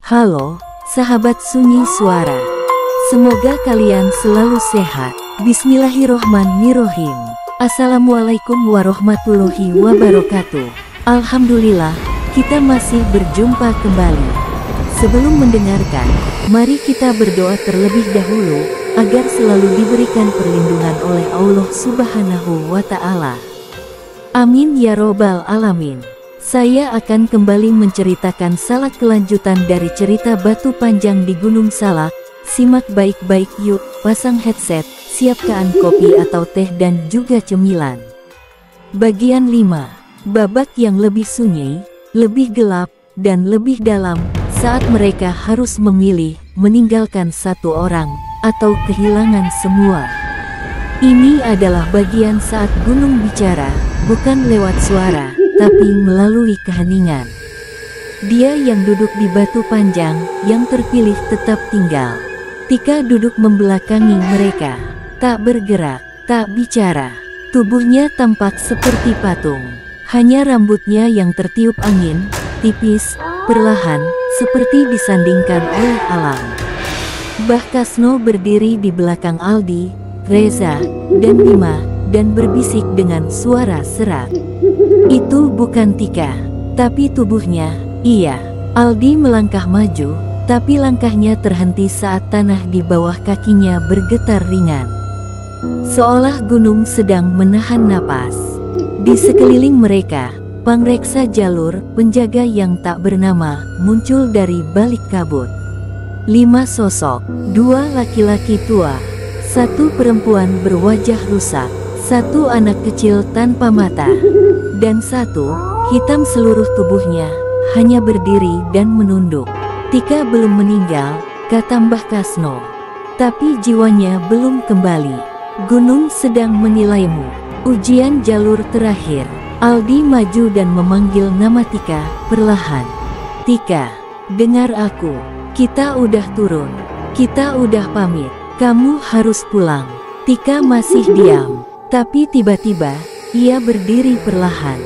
Halo, sahabat Sunyi Suara. Semoga kalian selalu sehat. Bismillahirrohmanirrohim. Assalamualaikum warahmatullahi wabarakatuh. Alhamdulillah, kita masih berjumpa kembali. Sebelum mendengarkan, mari kita berdoa terlebih dahulu, agar selalu diberikan perlindungan oleh Allah Subhanahu wa Ta'ala. Amin ya robbal alamin. Saya akan kembali menceritakan Salak kelanjutan dari cerita Batu Panjang di Gunung Salak. Simak baik-baik yuk, pasang headset, siapkan kopi atau teh dan juga cemilan. Bagian 5. Babak yang lebih sunyi, lebih gelap, dan lebih dalam, saat mereka harus memilih, meninggalkan satu orang, atau kehilangan semua. Ini adalah bagian saat gunung bicara, bukan lewat suara, tapi melalui keheningan. Dia yang duduk di Batu Panjang, yang terpilih tetap tinggal. Tika duduk membelakangi mereka, tak bergerak, tak bicara. Tubuhnya tampak seperti patung. Hanya rambutnya yang tertiup angin, tipis, perlahan, seperti disandingkan oleh alam. Bah Kasno berdiri di belakang Aldi, Reza, dan Bima, dan berbisik dengan suara serak. Itu bukan Tika, tapi tubuhnya. Iya. Aldi melangkah maju, tapi langkahnya terhenti saat tanah di bawah kakinya bergetar ringan. Seolah gunung sedang menahan napas. Di sekeliling mereka, pangreksa jalur, penjaga yang tak bernama, muncul dari balik kabut. 5 sosok, 2 laki-laki tua, 1 perempuan berwajah rusak, 1 anak kecil tanpa mata, dan 1 hitam seluruh tubuhnya, hanya berdiri dan menunduk. Tika belum meninggal, kata Mbah Kasno. Tapi jiwanya belum kembali. Gunung sedang menilaimu. Ujian jalur terakhir. Aldi maju dan memanggil nama Tika, perlahan. Tika, dengar aku. Kita udah turun. Kita udah pamit. Kamu harus pulang. Tika masih diam. Tapi tiba-tiba, ia berdiri perlahan.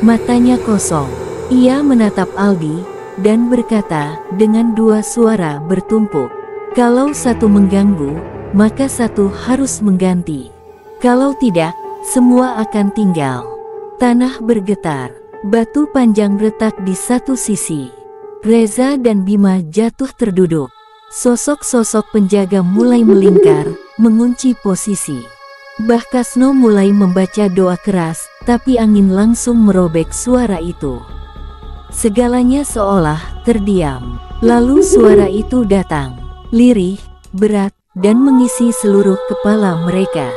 Matanya kosong. Ia menatap Aldi, dan berkata, dengan 2 suara bertumpuk. Kalau satu mengganggu, maka satu harus mengganti. Kalau tidak, semua akan tinggal. Tanah bergetar. Batu Panjang retak di satu sisi. Reza dan Bima jatuh terduduk. Sosok-sosok penjaga mulai melingkar, mengunci posisi. Bah Kasno mulai membaca doa keras, tapi angin langsung merobek suara itu. Segalanya seolah terdiam. Lalu suara itu datang, lirih, berat, dan mengisi seluruh kepala mereka.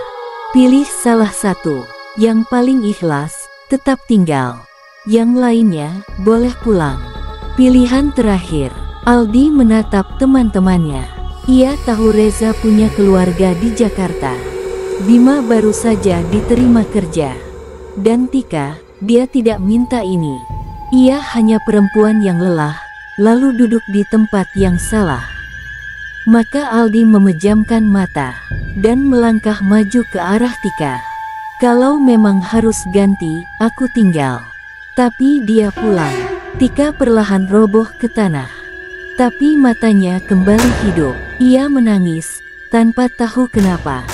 Pilih salah satu, yang paling ikhlas, tetap tinggal. Yang lainnya, boleh pulang. Pilihan terakhir. Aldi menatap teman-temannya. Ia tahu Reza punya keluarga di Jakarta. Bima baru saja diterima kerja. Dan Tika, dia tidak minta ini. Ia hanya perempuan yang lelah, lalu duduk di tempat yang salah. Maka Aldi memejamkan mata, dan melangkah maju ke arah Tika. Kalau memang harus ganti, aku tinggal. Tapi dia pulang. Tika perlahan roboh ke tanah. Tapi matanya kembali hidup. Ia menangis, tanpa tahu kenapa.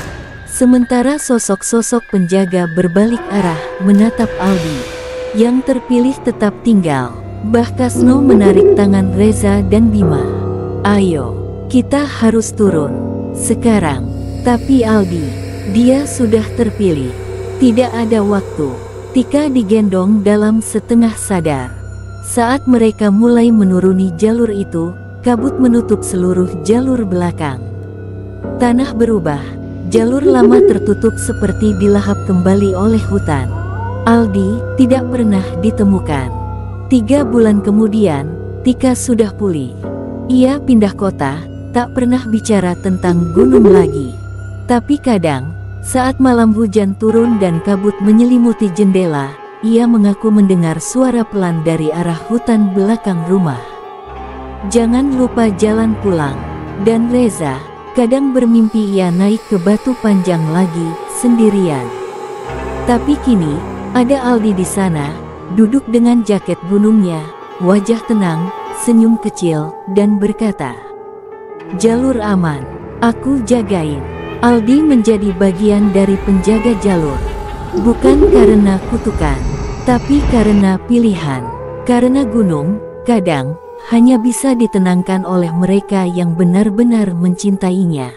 Sementara sosok-sosok penjaga berbalik arah, menatap Aldi. Yang terpilih tetap tinggal. Bah Kasno menarik tangan Reza dan Bima. Ayo, kita harus turun. Sekarang. Tapi Aldi, dia sudah terpilih. Tidak ada waktu. Tika digendong dalam setengah sadar. Saat mereka mulai menuruni jalur itu, kabut menutup seluruh jalur belakang. Tanah berubah. Jalur lama tertutup seperti dilahap kembali oleh hutan. Aldi tidak pernah ditemukan. 3 bulan kemudian, Tika sudah pulih. Ia pindah kota, tak pernah bicara tentang gunung lagi. Tapi kadang, saat malam hujan turun dan kabut menyelimuti jendela, ia mengaku mendengar suara pelan dari arah hutan belakang rumah. Jangan lupa jalan pulang. Dan Reza, kadang bermimpi ia naik ke Batu Panjang lagi, sendirian. Tapi kini, ada Aldi di sana, duduk dengan jaket gunungnya, wajah tenang, senyum kecil, dan berkata, "Jalur aman, aku jagain." Aldi menjadi bagian dari penjaga jalur. Bukan karena kutukan, tapi karena pilihan. Karena gunung, kadang, hanya bisa ditenangkan oleh mereka yang benar-benar mencintainya.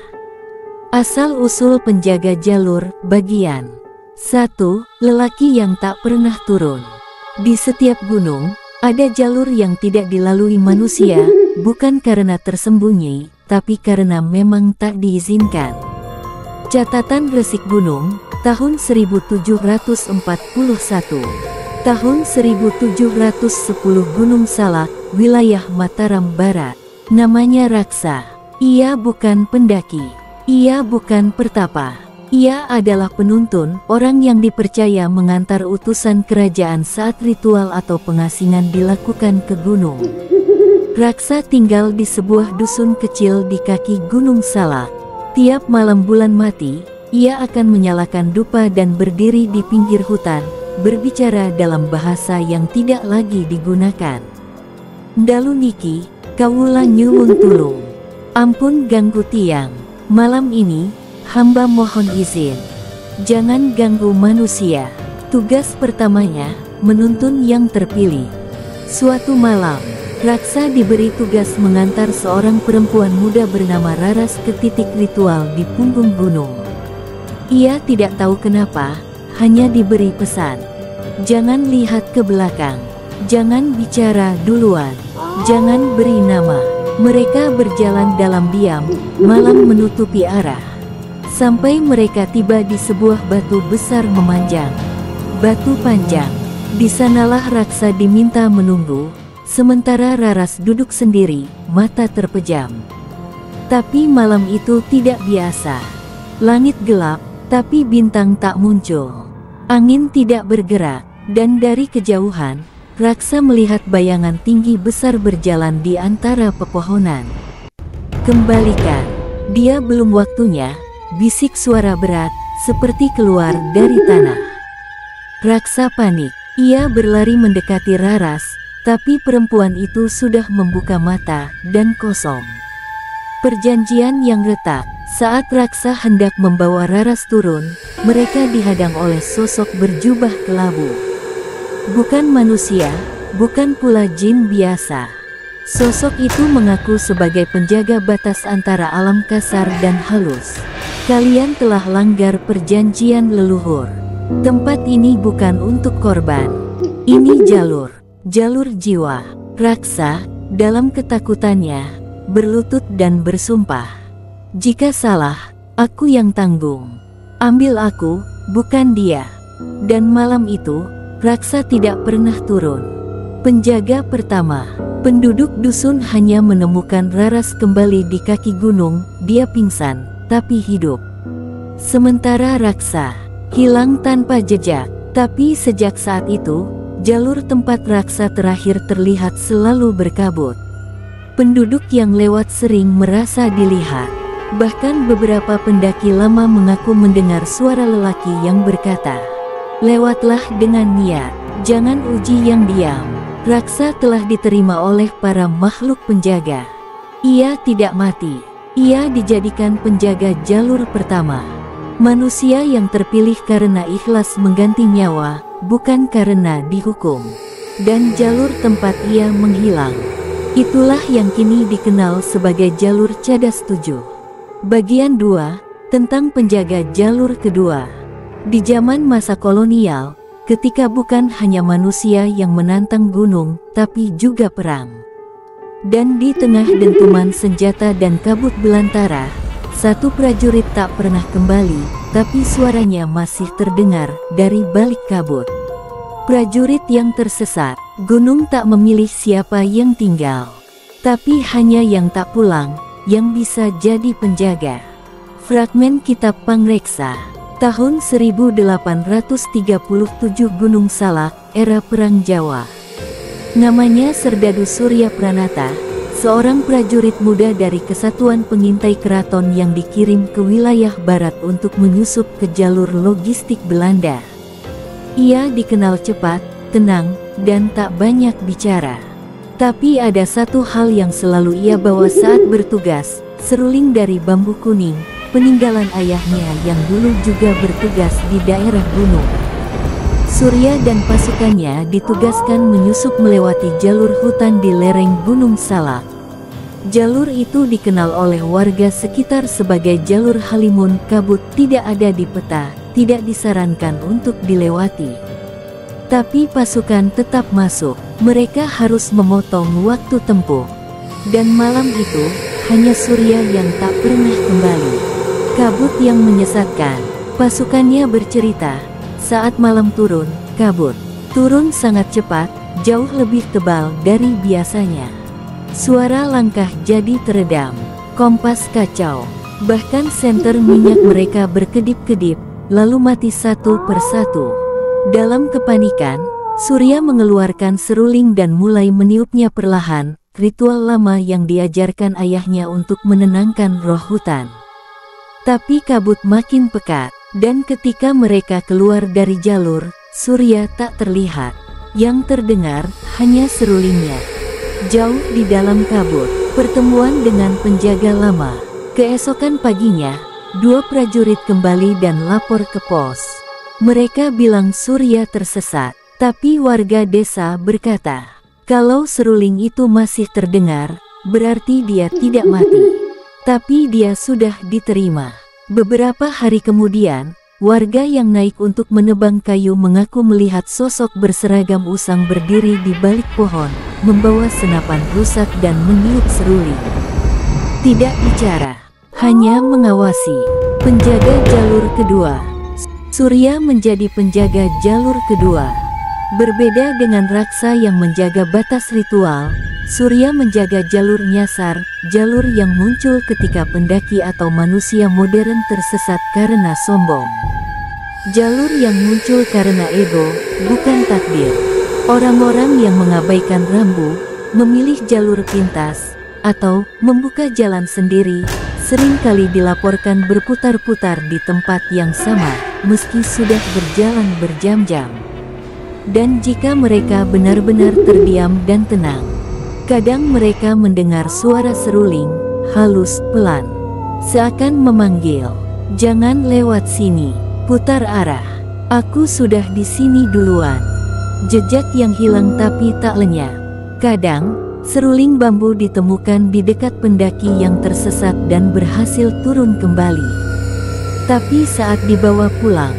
Asal-usul penjaga jalur, bagian 1. Lelaki yang tak pernah turun. Di setiap gunung, ada jalur yang tidak dilalui manusia, bukan karena tersembunyi, tapi karena memang tak diizinkan. Catatan Resik Gunung, tahun 1741. Tahun 1710 Gunung Salak, wilayah Mataram Barat. Namanya Raksa. Ia bukan pendaki. Ia bukan pertapa. Ia adalah penuntun, orang yang dipercaya mengantar utusan kerajaan saat ritual atau pengasingan dilakukan ke gunung. Raksa tinggal di sebuah dusun kecil di kaki Gunung Salak. Tiap malam bulan mati, ia akan menyalakan dupa dan berdiri di pinggir hutan, berbicara dalam bahasa yang tidak lagi digunakan. "Dalu niki, kawula nyuwun tulung. Ampun ganggu tiang. Malam ini, hamba mohon izin. Jangan ganggu manusia." Tugas pertamanya, menuntun yang terpilih. Suatu malam, Raksa diberi tugas mengantar seorang perempuan muda bernama Raras ke titik ritual di punggung gunung. Ia tidak tahu kenapa, hanya diberi pesan. Jangan lihat ke belakang. Jangan bicara duluan. Jangan beri nama. Mereka berjalan dalam diam, malam menutupi arah. Sampai mereka tiba di sebuah batu besar memanjang. Batu panjang. Di sanalah Raksa diminta menunggu. Sementara Raras duduk sendiri, mata terpejam. Tapi malam itu tidak biasa. Langit gelap, tapi bintang tak muncul. Angin tidak bergerak, dan dari kejauhan, Raksa melihat bayangan tinggi besar berjalan di antara pepohonan. "Kembalikan, dia belum waktunya," bisik suara berat, seperti keluar dari tanah. Raksa panik. Ia berlari mendekati Raras, tapi perempuan itu sudah membuka mata dan kosong. Perjanjian yang retak. Saat Raksa hendak membawa Raras turun, mereka dihadang oleh sosok berjubah kelabu. Bukan manusia, bukan pula jin biasa. Sosok itu mengaku sebagai penjaga batas antara alam kasar dan halus. "Kalian telah langgar perjanjian leluhur. Tempat ini bukan untuk korban. Ini jalur jiwa." Raksa, dalam ketakutannya, berlutut dan bersumpah, "Jika salah, aku yang tanggung. Ambil aku, bukan dia." Dan malam itu, Raksa tidak pernah turun. Penjaga pertama. Penduduk dusun hanya menemukan Raras kembali di kaki gunung. Dia pingsan, tapi hidup. Sementara Raksa hilang tanpa jejak. Tapi sejak saat itu, jalur tempat Raksa terakhir terlihat selalu berkabut. Penduduk yang lewat sering merasa dilihat. Bahkan beberapa pendaki lama mengaku mendengar suara lelaki yang berkata, "Lewatlah dengan niat, jangan uji yang diam." Raksa telah diterima oleh para makhluk penjaga. Ia tidak mati. Ia dijadikan penjaga jalur pertama. Manusia yang terpilih karena ikhlas mengganti nyawa, bukan karena dihukum. Dan jalur tempat ia menghilang. Itulah yang kini dikenal sebagai jalur Cadas 7. Bagian 2, tentang penjaga jalur kedua. Di zaman masa kolonial, ketika bukan hanya manusia yang menantang gunung, tapi juga perang. Dan di tengah dentuman senjata dan kabut belantara, satu prajurit tak pernah kembali, tapi suaranya masih terdengar dari balik kabut. Prajurit yang tersesat. Gunung tak memilih siapa yang tinggal, tapi hanya yang tak pulang, yang bisa jadi penjaga. Fragmen Kitab Pangreksa, tahun 1837 Gunung Salak, era Perang Jawa. Namanya Serdadu Surya Pranata, seorang prajurit muda dari Kesatuan Pengintai Keraton yang dikirim ke wilayah barat untuk menyusup ke jalur logistik Belanda. Ia dikenal cepat, tenang, dan tak banyak bicara. Tapi ada satu hal yang selalu ia bawa saat bertugas, seruling dari bambu kuning, peninggalan ayahnya yang dulu juga bertugas di daerah gunung. Surya dan pasukannya ditugaskan menyusup melewati jalur hutan di lereng Gunung Salak. Jalur itu dikenal oleh warga sekitar sebagai jalur Halimun Kabut, tidak ada di peta, tidak disarankan untuk dilewati. Tapi pasukan tetap masuk, mereka harus memotong waktu tempuh. Dan malam itu, hanya Surya yang tak pernah kembali. Kabut yang menyesatkan, pasukannya bercerita. Saat malam turun, kabut turun sangat cepat, jauh lebih tebal dari biasanya. Suara langkah jadi teredam, kompas kacau, bahkan senter minyak mereka berkedip-kedip, lalu mati satu persatu. Dalam kepanikan, Surya mengeluarkan seruling dan mulai meniupnya perlahan, ritual lama yang diajarkan ayahnya untuk menenangkan roh hutan. Tapi kabut makin pekat. Dan ketika mereka keluar dari jalur, Surya tak terlihat. Yang terdengar hanya serulingnya. Jauh di dalam kabut, pertemuan dengan penjaga lama. Keesokan paginya, dua prajurit kembali dan lapor ke pos. Mereka bilang Surya tersesat, tapi warga desa berkata, kalau seruling itu masih terdengar, berarti dia tidak mati. Tapi dia sudah diterima. Beberapa hari kemudian, warga yang naik untuk menebang kayu mengaku melihat sosok berseragam usang berdiri di balik pohon, membawa senapan rusak dan meniup seruling. Tidak bicara, hanya mengawasi. Penjaga jalur kedua. Surya menjadi penjaga jalur kedua. Berbeda dengan raksa yang menjaga batas ritual, Surya menjaga jalur nyasar, jalur yang muncul ketika pendaki atau manusia modern tersesat karena sombong. Jalur yang muncul karena ego, bukan takdir. Orang-orang yang mengabaikan rambu, memilih jalur pintas, atau membuka jalan sendiri, seringkali dilaporkan berputar-putar di tempat yang sama, meski sudah berjalan berjam-jam. Dan jika mereka benar-benar terdiam dan tenang, kadang mereka mendengar suara seruling, halus, pelan. Seakan memanggil, jangan lewat sini, putar arah. Aku sudah di sini duluan. Jejak yang hilang tapi tak lenyap. Kadang, seruling bambu ditemukan di dekat pendaki yang tersesat dan berhasil turun kembali. Tapi saat dibawa pulang,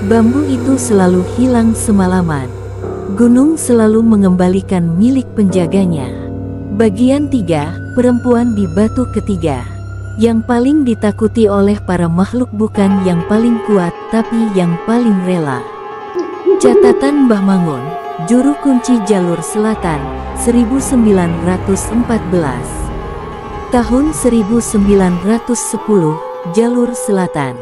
bambu itu selalu hilang semalaman. Gunung selalu mengembalikan milik penjaganya. Bagian 3, perempuan di batu ketiga. Yang paling ditakuti oleh para makhluk bukan yang paling kuat, tapi yang paling rela. Catatan Mbah Mangun, Juru Kunci Jalur Selatan, 1914. Tahun 1910, Jalur Selatan.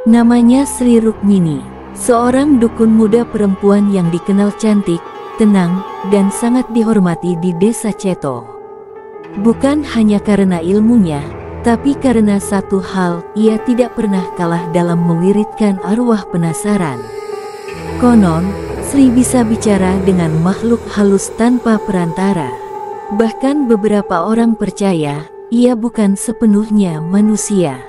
Namanya Sri Rukmini, seorang dukun muda perempuan yang dikenal cantik, tenang, dan sangat dihormati di desa Ceto. Bukan hanya karena ilmunya, tapi karena satu hal, ia tidak pernah kalah dalam mewiridkan arwah penasaran. Konon, Sri bisa bicara dengan makhluk halus tanpa perantara. Bahkan beberapa orang percaya, ia bukan sepenuhnya manusia.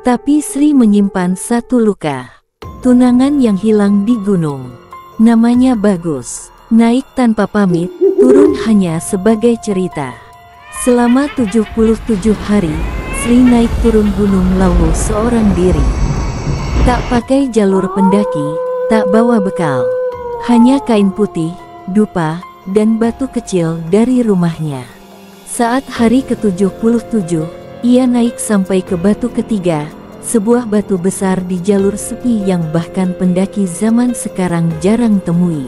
Tapi Sri menyimpan satu luka. Tunangan yang hilang di gunung. Namanya Bagus. Naik tanpa pamit, turun hanya sebagai cerita. Selama 77 hari, Sri naik turun gunung Lawu seorang diri. Tak pakai jalur pendaki, tak bawa bekal. Hanya kain putih, dupa, dan batu kecil dari rumahnya. Saat hari ke-77, ia naik sampai ke batu ketiga, sebuah batu besar di jalur sepi yang bahkan pendaki zaman sekarang jarang temui.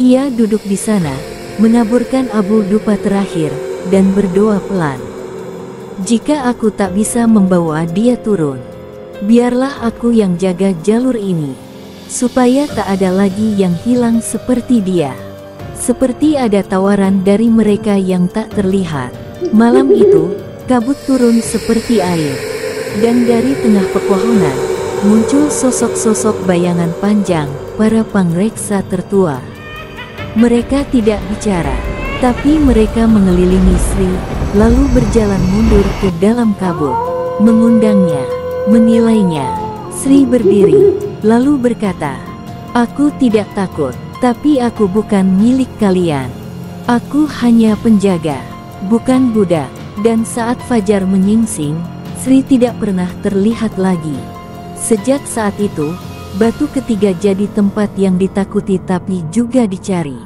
Ia duduk di sana, menaburkan abu dupa terakhir, dan berdoa pelan. Jika aku tak bisa membawa dia turun, biarlah aku yang jaga jalur ini, supaya tak ada lagi yang hilang seperti dia. Seperti ada tawaran dari mereka yang tak terlihat. Malam itu, kabut turun seperti air. Dan dari tengah pepohonan, muncul sosok-sosok bayangan panjang, para pangreksa tertua. Mereka tidak bicara, Tapi mereka mengelilingi Sri, lalu berjalan mundur ke dalam kabut, mengundangnya, menilainya. Sri berdiri, lalu berkata, "Aku tidak takut, tapi aku bukan milik kalian. Aku hanya penjaga, bukan budak." Dan saat fajar menyingsing, Sri tidak pernah terlihat lagi. Sejak saat itu, batu ketiga jadi tempat yang ditakuti tapi juga dicari.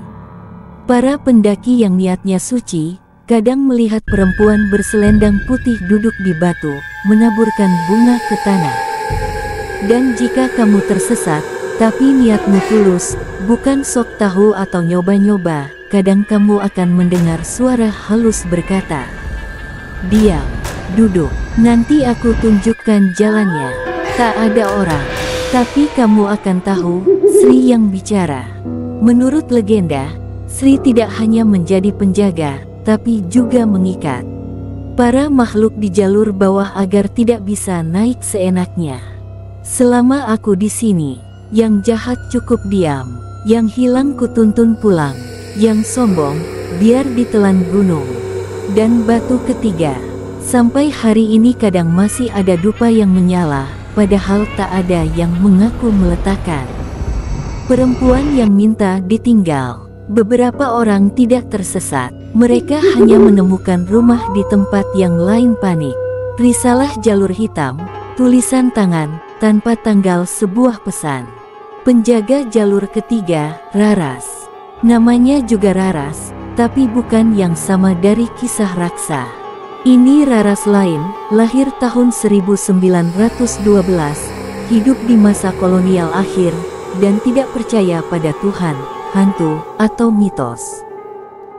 Para pendaki yang niatnya suci, kadang melihat perempuan berselendang putih duduk di batu, menaburkan bunga ke tanah. Dan jika kamu tersesat, tapi niatmu tulus, bukan sok tahu atau nyoba-nyoba, kadang kamu akan mendengar suara halus berkata, "Diam, duduk, nanti aku tunjukkan jalannya." Tak ada orang, tapi kamu akan tahu, Sri yang bicara. Menurut legenda, Sri tidak hanya menjadi penjaga, tapi juga mengikat para makhluk di jalur bawah agar tidak bisa naik seenaknya. "Selama aku di sini, yang jahat cukup diam, yang hilang kutuntun pulang, yang sombong, biar ditelan gunung." Dan batu ketiga, sampai hari ini kadang masih ada dupa yang menyala, padahal tak ada yang mengaku meletakkan. Perempuan yang minta ditinggal. Beberapa orang tidak tersesat, mereka hanya menemukan rumah di tempat yang lain panik. Risalah jalur hitam, tulisan tangan, tanpa tanggal sebuah pesan. Penjaga jalur ketiga, Raras. Namanya juga Raras, tapi bukan yang sama dari kisah Raksa. Ini Raras lain, lahir tahun 1912, hidup di masa kolonial akhir, dan tidak percaya pada Tuhan, hantu, atau mitos.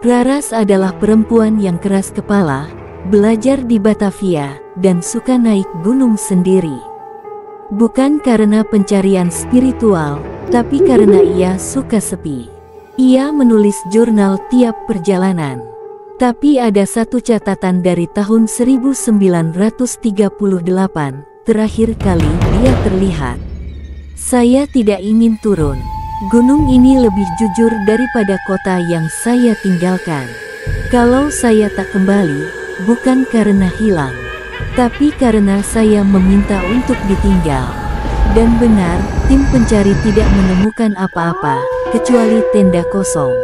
Raras adalah perempuan yang keras kepala, belajar di Batavia, dan suka naik gunung sendiri. Bukan karena pencarian spiritual, tapi karena ia suka sepi. Ia menulis jurnal tiap perjalanan. Tapi ada satu catatan dari tahun 1938, terakhir kali dia terlihat. "Saya tidak ingin turun. Gunung ini lebih jujur daripada kota yang saya tinggalkan. Kalau saya tak kembali, bukan karena hilang, tapi karena saya meminta untuk ditinggal." Dan benar, tim pencari tidak menemukan apa-apa, kecuali tenda kosong.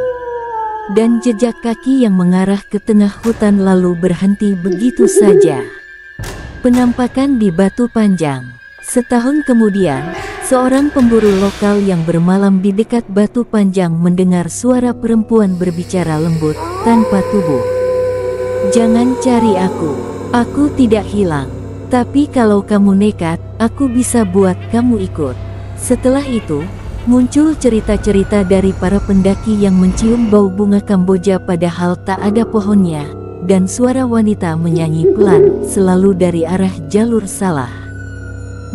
Dan jejak kaki yang mengarah ke tengah hutan lalu berhenti begitu saja. Penampakan di Batu Panjang. Setahun kemudian, seorang pemburu lokal yang bermalam di dekat Batu Panjang mendengar suara perempuan berbicara lembut, tanpa tubuh. "Jangan cari aku tidak hilang. Tapi kalau kamu nekat, aku bisa buat kamu ikut." Setelah itu, muncul cerita-cerita dari para pendaki yang mencium bau bunga Kamboja padahal tak ada pohonnya, dan suara wanita menyanyi pelan, selalu dari arah jalur salah.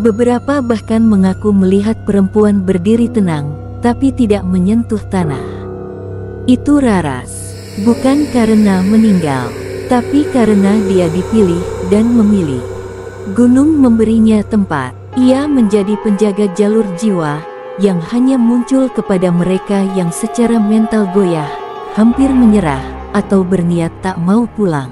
Beberapa bahkan mengaku melihat perempuan berdiri tenang, tapi tidak menyentuh tanah. Itu Raras. Bukan karena meninggal, tapi karena dia dipilih dan memilih. Gunung memberinya tempat. Ia menjadi penjaga jalur jiwa, yang hanya muncul kepada mereka yang secara mental goyah, hampir menyerah, atau berniat tak mau pulang.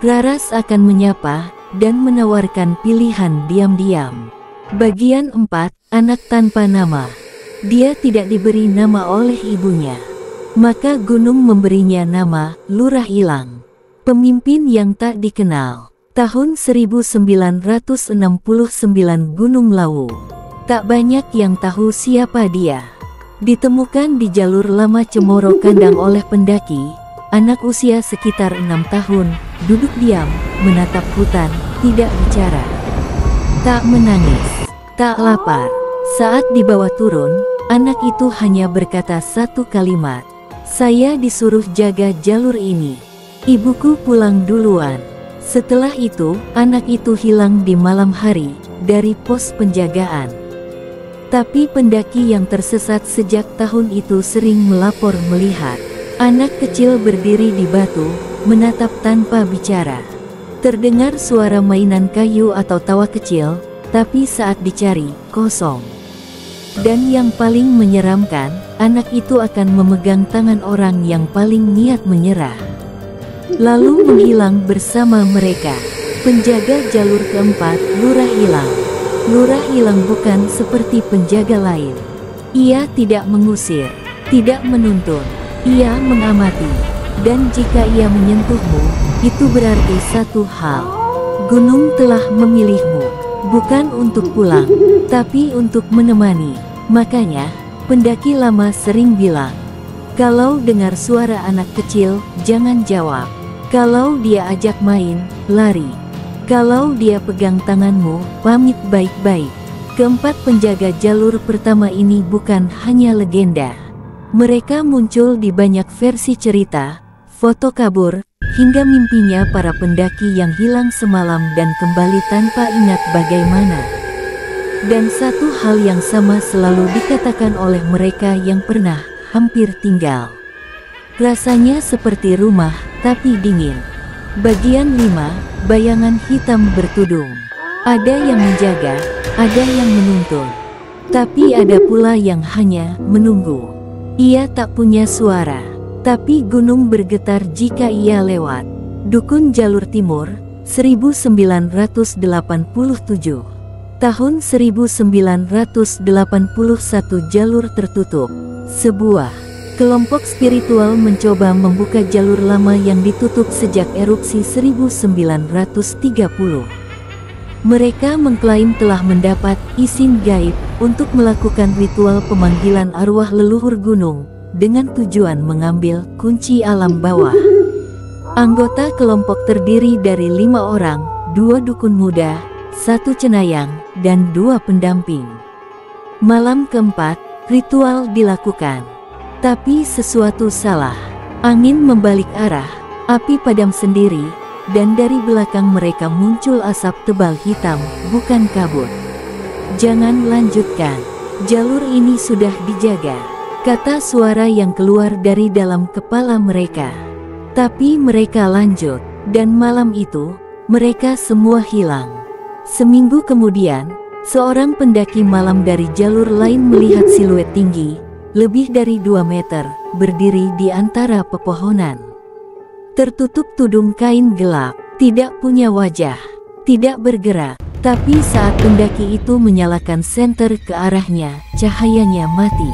Raras akan menyapa dan menawarkan pilihan diam-diam. Bagian 4, anak tanpa nama. Dia tidak diberi nama oleh ibunya. Maka gunung memberinya nama Lurah Ilang. Pemimpin yang tak dikenal. Tahun 1969 Gunung Lawu. Tak banyak yang tahu siapa dia. Ditemukan di jalur lama Cemoro Kandang oleh pendaki, anak usia sekitar 6 tahun, duduk diam, menatap hutan, tidak bicara. Tak menangis, tak lapar. Saat dibawa turun, anak itu hanya berkata satu kalimat, "Saya disuruh jaga jalur ini. Ibuku pulang duluan." Setelah itu, anak itu hilang di malam hari, dari pos penjagaan. Tapi pendaki yang tersesat sejak tahun itu sering melapor melihat anak kecil berdiri di batu, menatap tanpa bicara. Terdengar suara mainan kayu atau tawa kecil, tapi saat dicari, kosong. Dan yang paling menyeramkan, anak itu akan memegang tangan orang yang paling niat menyerah, lalu menghilang bersama mereka. Penjaga jalur keempat, Lurah Hilang. Lurah Hilang bukan seperti penjaga lain. Ia tidak mengusir, tidak menuntun, ia mengamati. Dan jika ia menyentuhmu, itu berarti satu hal. Gunung telah memilihmu, bukan untuk pulang, tapi untuk menemani. Makanya, pendaki lama sering bilang, kalau dengar suara anak kecil, jangan jawab. Kalau dia ajak main, lari. Kalau dia pegang tanganmu, pamit baik-baik. Keempat penjaga jalur pertama ini bukan hanya legenda. Mereka muncul di banyak versi cerita, foto kabur, hingga mimpinya para pendaki yang hilang semalam dan kembali tanpa ingat bagaimana. Dan satu hal yang sama selalu dikatakan oleh mereka yang pernah hampir tinggal. Rasanya seperti rumah, tapi dingin. Bagian 5, bayangan hitam bertudung. Ada yang menjaga, ada yang menuntun. Tapi ada pula yang hanya menunggu. Ia tak punya suara, tapi gunung bergetar jika ia lewat. Dukun Jalur Timur, 1987. Tahun 1981 jalur tertutup. Sebuah kelompok spiritual mencoba membuka jalur lama yang ditutup sejak erupsi 1930. Mereka mengklaim telah mendapat izin gaib untuk melakukan ritual pemanggilan arwah leluhur gunung dengan tujuan mengambil kunci alam bawah. Anggota kelompok terdiri dari 5 orang, 2 dukun muda, 1 cenayang, dan 2 pendamping. Malam keempat, ritual dilakukan. Tapi sesuatu salah. Angin membalik arah, api padam sendiri, dan dari belakang mereka muncul asap tebal hitam, bukan kabut. Jangan lanjutkan. Jalur ini sudah dijaga, kata suara yang keluar dari dalam kepala mereka. Tapi mereka lanjut, dan malam itu, mereka semua hilang. Seminggu kemudian, seorang pendaki malam dari jalur lain melihat siluet tinggi, lebih dari 2 meter, berdiri di antara pepohonan. Tertutup tudung kain gelap, tidak punya wajah, tidak bergerak. Tapi saat pendaki itu menyalakan senter ke arahnya, cahayanya mati.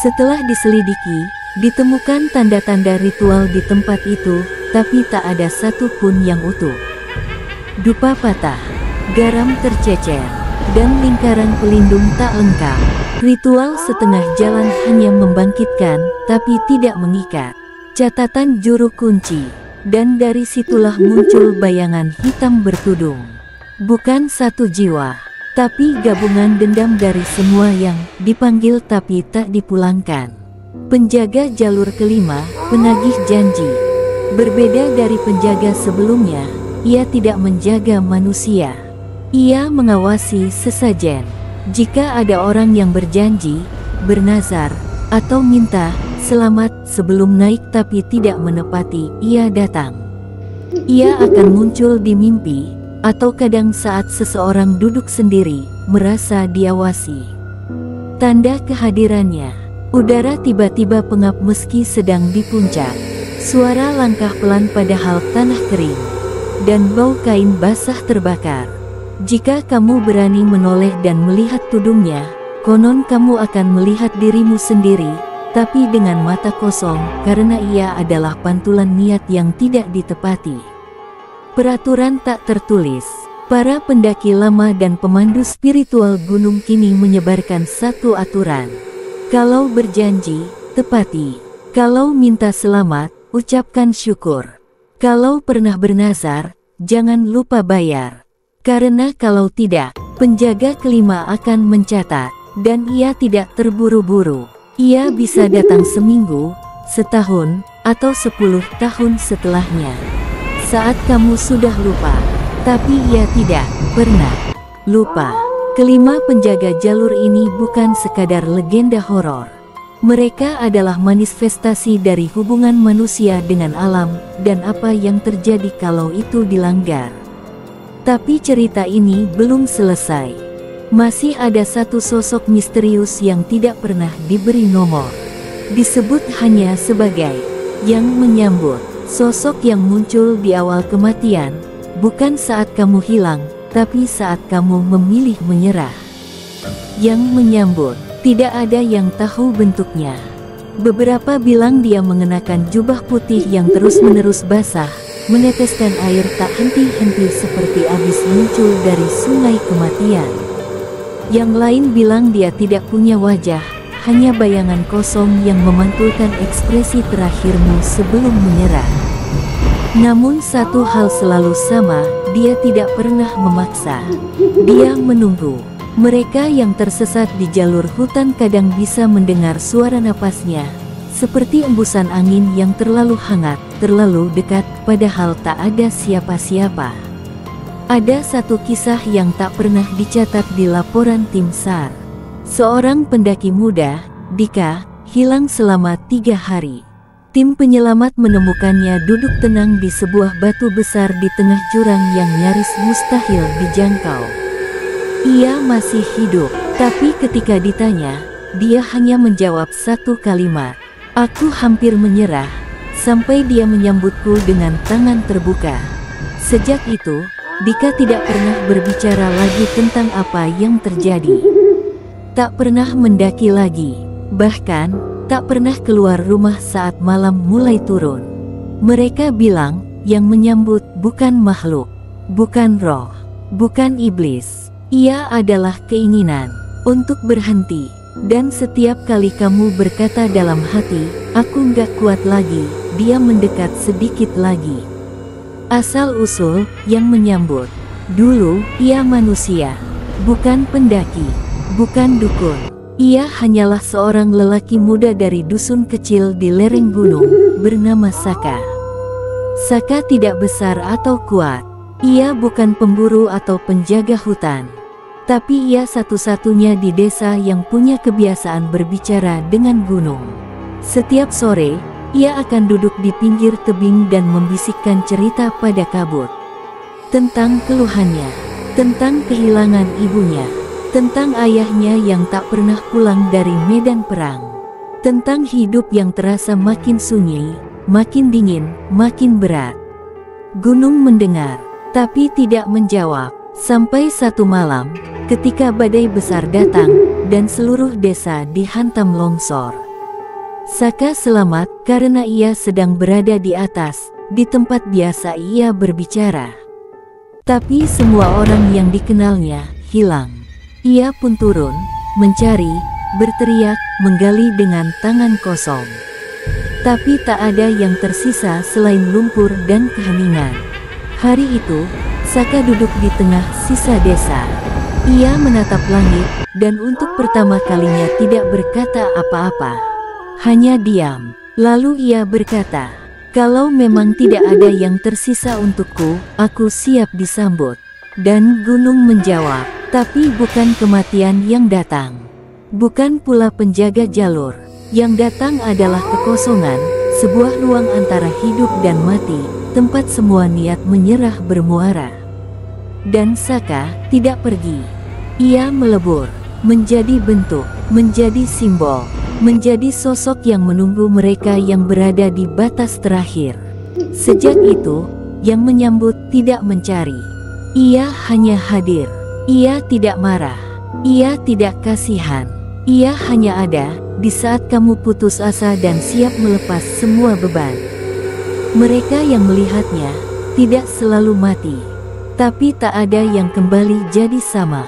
Setelah diselidiki, ditemukan tanda-tanda ritual di tempat itu, tapi tak ada satupun yang utuh. Dupa patah, garam tercecer, dan lingkaran pelindung tak lengkap. Ritual setengah jalan hanya membangkitkan, tapi tidak mengikat. Catatan juru kunci, dan dari situlah muncul bayangan hitam bertudung. Bukan satu jiwa, tapi gabungan dendam dari semua yang dipanggil tapi tak dipulangkan. Penjaga jalur kelima, penagih janji. Berbeda dari penjaga sebelumnya, ia tidak menjaga manusia. Ia mengawasi sesajen. Jika ada orang yang berjanji, bernazar, atau minta selamat sebelum naik tapi tidak menepati, ia datang. Ia akan muncul di mimpi, atau kadang saat seseorang duduk sendiri, merasa diawasi. Tanda kehadirannya, udara tiba-tiba pengap meski sedang di puncak. Suara langkah pelan padahal tanah kering, dan bau kain basah terbakar. Jika kamu berani menoleh dan melihat tudungnya, konon kamu akan melihat dirimu sendiri, tapi dengan mata kosong, karena ia adalah pantulan niat yang tidak ditepati. Peraturan tak tertulis. Para pendaki lama dan pemandu spiritual gunung kini menyebarkan satu aturan. Kalau berjanji, tepati. Kalau minta selamat, ucapkan syukur. Kalau pernah bernazar, jangan lupa bayar. Karena kalau tidak, penjaga kelima akan mencatat, dan ia tidak terburu-buru. Ia bisa datang seminggu, setahun, atau 10 tahun setelahnya. Saat kamu sudah lupa, tapi ia tidak pernah lupa. Kelima penjaga jalur ini bukan sekadar legenda horor. Mereka adalah manifestasi dari hubungan manusia dengan alam, dan apa yang terjadi kalau itu dilanggar. Tapi cerita ini belum selesai. Masih ada satu sosok misterius yang tidak pernah diberi nomor. Disebut hanya sebagai yang menyambut. Sosok yang muncul di awal kematian, bukan saat kamu hilang, tapi saat kamu memilih menyerah. Yang menyambut, tidak ada yang tahu bentuknya. Beberapa bilang dia mengenakan jubah putih yang terus-menerus basah, meneteskan air tak henti-henti seperti habis muncul dari sungai kematian. Yang lain bilang dia tidak punya wajah, hanya bayangan kosong yang memantulkan ekspresi terakhirmu sebelum menyerah. Namun satu hal selalu sama, dia tidak pernah memaksa. Dia menunggu. Mereka yang tersesat di jalur hutan kadang bisa mendengar suara napasnya, seperti embusan angin yang terlalu hangat, terlalu dekat, padahal tak ada siapa-siapa. Ada satu kisah yang tak pernah dicatat di laporan tim SAR. Seorang pendaki muda, Dika, hilang selama 3 hari. Tim penyelamat menemukannya duduk tenang di sebuah batu besar di tengah jurang yang nyaris mustahil dijangkau. Ia masih hidup, tapi ketika ditanya, dia hanya menjawab satu kalimat, "Aku hampir menyerah," sampai dia menyambutku dengan tangan terbuka. Sejak itu, Dika tidak pernah berbicara lagi tentang apa yang terjadi. Tak pernah mendaki lagi, bahkan tak pernah keluar rumah saat malam mulai turun. Mereka bilang, yang menyambut bukan makhluk, bukan roh, bukan iblis. Ia adalah keinginan untuk berhenti. Dan setiap kali kamu berkata dalam hati, "Aku nggak kuat lagi," dia mendekat sedikit lagi. Asal-usul yang menyambut. Dulu, ia manusia, bukan pendaki, bukan dukun. Ia hanyalah seorang lelaki muda dari dusun kecil di lereng gunung, bernama Saka. Saka tidak besar atau kuat. Ia bukan pemburu atau penjaga hutan. Tapi ia satu-satunya di desa yang punya kebiasaan berbicara dengan gunung. Setiap sore, ia akan duduk di pinggir tebing dan membisikkan cerita pada kabut. Tentang keluhannya, tentang kehilangan ibunya, tentang ayahnya yang tak pernah pulang dari medan perang, tentang hidup yang terasa makin sunyi, makin dingin, makin berat. Gunung mendengar, tapi tidak menjawab, sampai satu malam, ketika badai besar datang, dan seluruh desa dihantam longsor. Saka selamat karena ia sedang berada di atas, di tempat biasa ia berbicara. Tapi semua orang yang dikenalnya hilang. Ia pun turun, mencari, berteriak, menggali dengan tangan kosong. Tapi tak ada yang tersisa selain lumpur dan keheningan. Hari itu, Saka duduk di tengah sisa desa. Ia menatap langit, dan untuk pertama kalinya tidak berkata apa-apa. Hanya diam. Lalu ia berkata, "Kalau memang tidak ada yang tersisa untukku, aku siap disambut." Dan gunung menjawab, "Tapi bukan kematian yang datang. Bukan pula penjaga jalur. Yang datang adalah kekosongan, sebuah ruang antara hidup dan mati, tempat semua niat menyerah bermuara." Dan Saka tidak pergi. Ia melebur, menjadi bentuk, menjadi simbol, menjadi sosok yang menunggu mereka yang berada di batas terakhir. Sejak itu, yang menyambut tidak mencari. Ia hanya hadir. Ia tidak marah. Ia tidak kasihan. Ia hanya ada di saat kamu putus asa dan siap melepas semua beban. Mereka yang melihatnya tidak selalu mati, tapi tak ada yang kembali jadi sama.